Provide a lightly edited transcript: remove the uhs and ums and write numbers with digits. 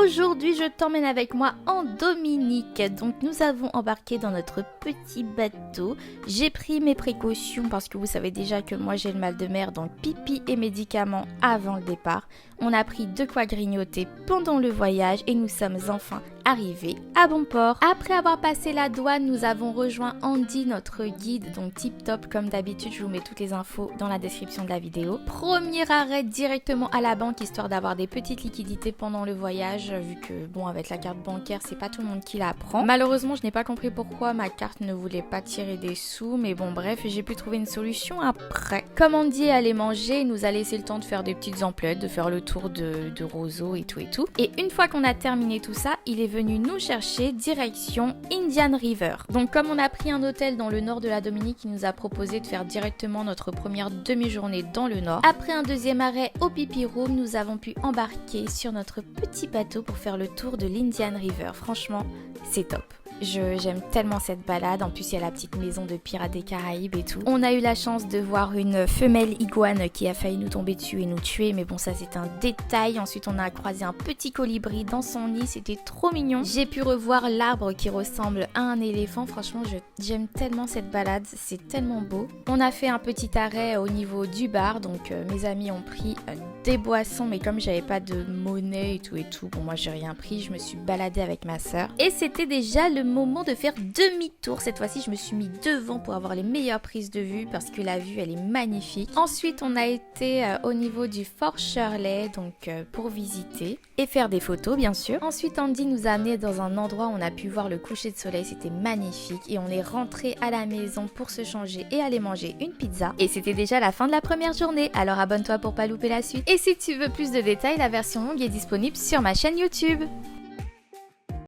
Aujourd'hui, je t'emmène avec moi en Dominique. Donc, nous avons embarqué dans notre petit bateau. J'ai pris mes précautions parce que vous savez déjà que moi j'ai le mal de mer, donc pipi et médicaments avant le départ. On a pris de quoi grignoter pendant le voyage et nous sommes enfin arrivés à bon port. Après avoir passé la douane, nous avons rejoint Andy, notre guide, donc tip top comme d'habitude. Je vous mets toutes les infos dans la description de la vidéo. Premier arrêt directement à la banque histoire d'avoir des petites liquidités pendant le voyage, vu que bon, avec la carte bancaire c'est pas tout le monde qui la prend. Malheureusement je n'ai pas compris pourquoi ma carte ne voulait pas tirer des sous, mais bon bref, j'ai pu trouver une solution après. Comme Andy est allé manger, il nous a laissé le temps de faire des petites emplettes, de faire le tour de Roseau et tout. Et une fois qu'on a terminé tout ça, il est venu nous chercher direction Indian River. Donc comme on a pris un hôtel dans le nord de la Dominique, il nous a proposé de faire directement notre première demi-journée dans le nord. Après un deuxième arrêt au Pipi Room, nous avons pu embarquer sur notre petit bateau pour faire le tour de l'Indian River. Franchement, c'est top. J'aime tellement cette balade, en plus il y a la petite maison de Pirates des Caraïbes et tout. On a eu la chance de voir une femelle iguane qui a failli nous tomber dessus et nous tuer, mais bon ça c'est un détail. Ensuite on a croisé un petit colibri dans son nid, c'était trop mignon. J'ai pu revoir l'arbre qui ressemble à un éléphant, franchement j'aime tellement cette balade, c'est tellement beau. On a fait un petit arrêt au niveau du bar, donc mes amis ont pris des boissons, mais comme j'avais pas de monnaie et tout, bon moi j'ai rien pris, je me suis baladée avec ma soeur. Et c'était déjà le moment de faire demi-tour. Cette fois-ci je me suis mis devant pour avoir les meilleures prises de vue parce que la vue elle est magnifique. Ensuite on a été au niveau du Fort Shirley, donc pour visiter et faire des photos bien sûr. Ensuite Andy nous a amené dans un endroit où on a pu voir le coucher de soleil, c'était magnifique, et on est rentré à la maison pour se changer et aller manger une pizza. Et c'était déjà la fin de la première journée, alors abonne-toi pour pas louper la suite. Et si tu veux plus de détails, la version longue est disponible sur ma chaîne YouTube.